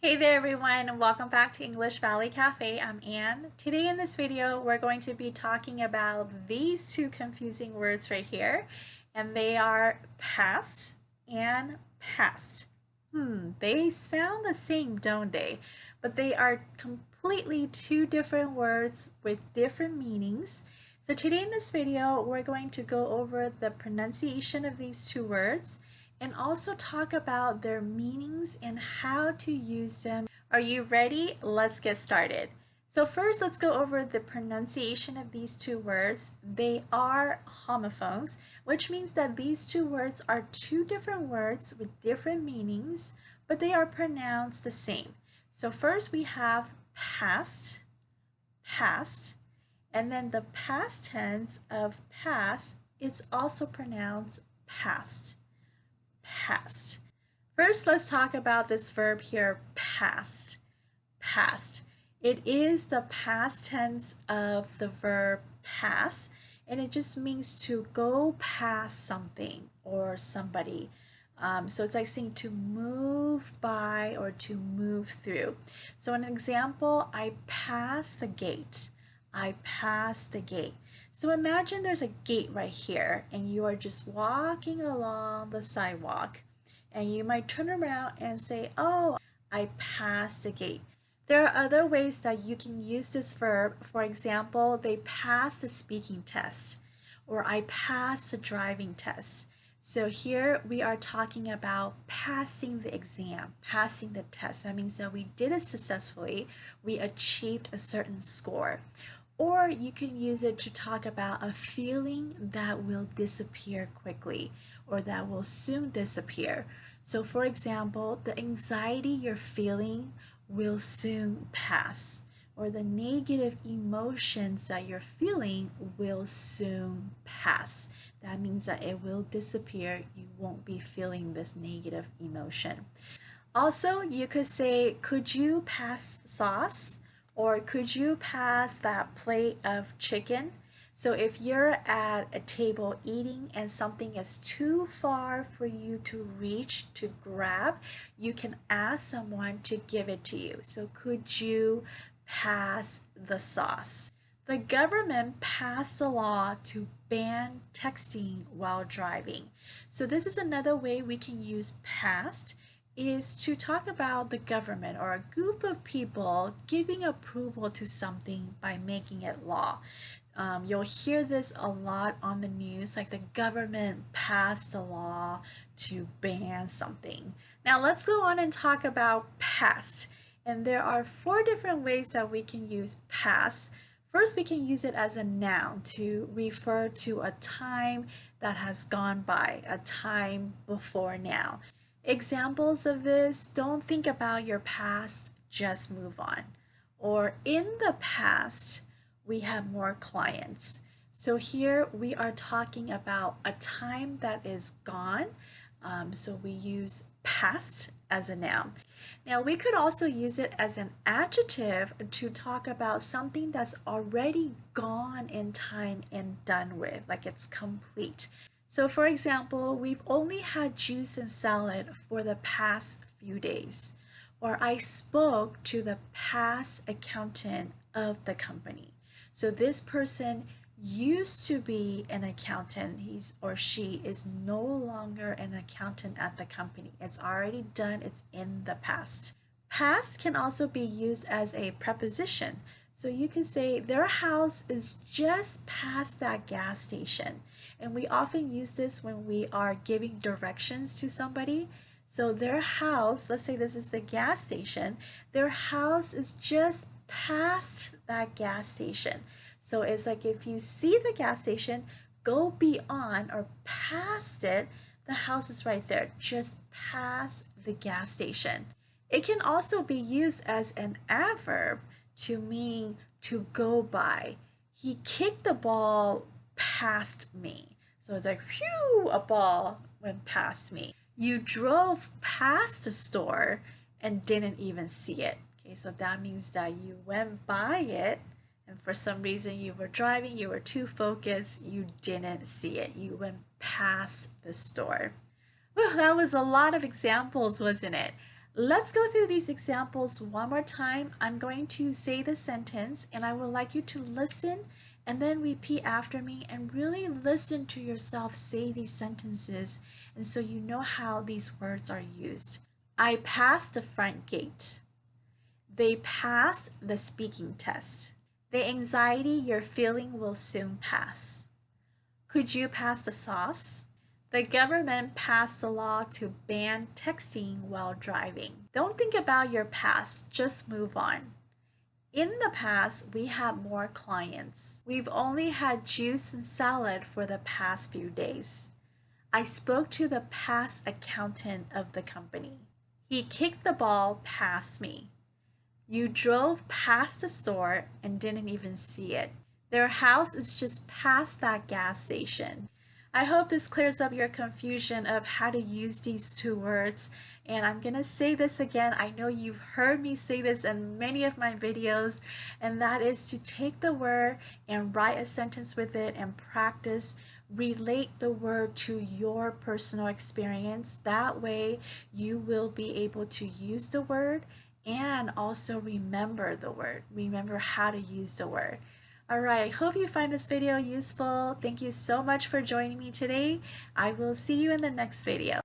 Hey there everyone, and welcome back to English Valley Cafe. I'm Anne. Today in this video we're going to be talking about these two confusing words right here, and they are past and past. They sound the same, don't they? But they are completely two different words with different meanings. So today in this video we're going to go over the pronunciation of these two words and also talk about their meanings and how to use them. Are you ready? Let's get started. So first, let's go over the pronunciation of these two words. They are homophones, which means that these two words are two different words with different meanings, but they are pronounced the same. So first we have past, past, and then the past tense of past, it's also pronounced past. Past. First, let's talk about this verb here, past. Past. It is the past tense of the verb pass, and it just means to go past something or somebody. So it's like saying to move by or to move through. So an example, I passed the gate. I passed the gate. So imagine there's a gate right here and you are just walking along the sidewalk and you might turn around and say, oh, I passed the gate. There are other ways that you can use this verb. For example, they passed the speaking test, or I passed the driving test. So here we are talking about passing the exam, passing the test. That means that we did it successfully. We achieved a certain score. Or you can use it to talk about a feeling that will disappear quickly or that will soon disappear. So for example, the anxiety you're feeling will soon pass, or the negative emotions that you're feeling will soon pass. That means that it will disappear. You won't be feeling this negative emotion. Also, you could say, could you pass sauce? Or could you pass that plate of chicken? So if you're at a table eating and something is too far for you to reach to grab, you can ask someone to give it to you. So could you pass the sauce? The government passed a law to ban texting while driving. So this is another way we can use past, is to talk about the government or a group of people giving approval to something by making it law. You'll hear this a lot on the news, like the government passed a law to ban something. Now let's go on and talk about past. And there are 4 different ways that we can use past. First, we can use it as a noun to refer to a time that has gone by, a time before now. Examples of this, don't think about your past, just move on. Or in the past, we have more clients. So here we are talking about a time that is gone. So we use past as a noun. Now we could also use it as an adjective to talk about something that's already gone in time and done with, like it's complete. So for example, we've only had juice and salad for the past few days. Or I spoke to the past accountant of the company. So this person used to be an accountant. He or she is no longer an accountant at the company. It's already done. It's in the past. Past can also be used as a preposition. So you can say their house is just past that gas station. And we often use this when we are giving directions to somebody. So their house, let's say this is the gas station, their house is just past that gas station. So it's like if you see the gas station, go beyond or past it, the house is right there, just past the gas station. It can also be used as an adverb to mean to go by. He kicked the ball past me. So it's like, phew, a ball went past me. You drove past the store and didn't even see it. Okay, so that means that you went by it and for some reason you were driving, you were too focused, you didn't see it. You went past the store. Well, that was a lot of examples, wasn't it? Let's go through these examples one more time. I'm going to say the sentence and I would like you to listen and then repeat after me and really listen to yourself say these sentences, and so you know how these words are used. I passed the front gate. They passed the speaking test. The anxiety you're feeling will soon pass. Could you pass the sauce? The government passed the law to ban texting while driving. Don't think about your past, just move on. In the past, we had more clients. We've only had juice and salad for the past few days. I spoke to the past accountant of the company. He kicked the ball past me. You drove past the store and didn't even see it. Their house is just past that gas station. I hope this clears up your confusion of how to use these two words. And I'm going to say this again. I know you've heard me say this in many of my videos, and that is to take the word and write a sentence with it and practice. Relate the word to your personal experience. That way you will be able to use the word and also remember the word. Remember how to use the word. Alright, I hope you find this video useful. Thank you so much for joining me today. I will see you in the next video.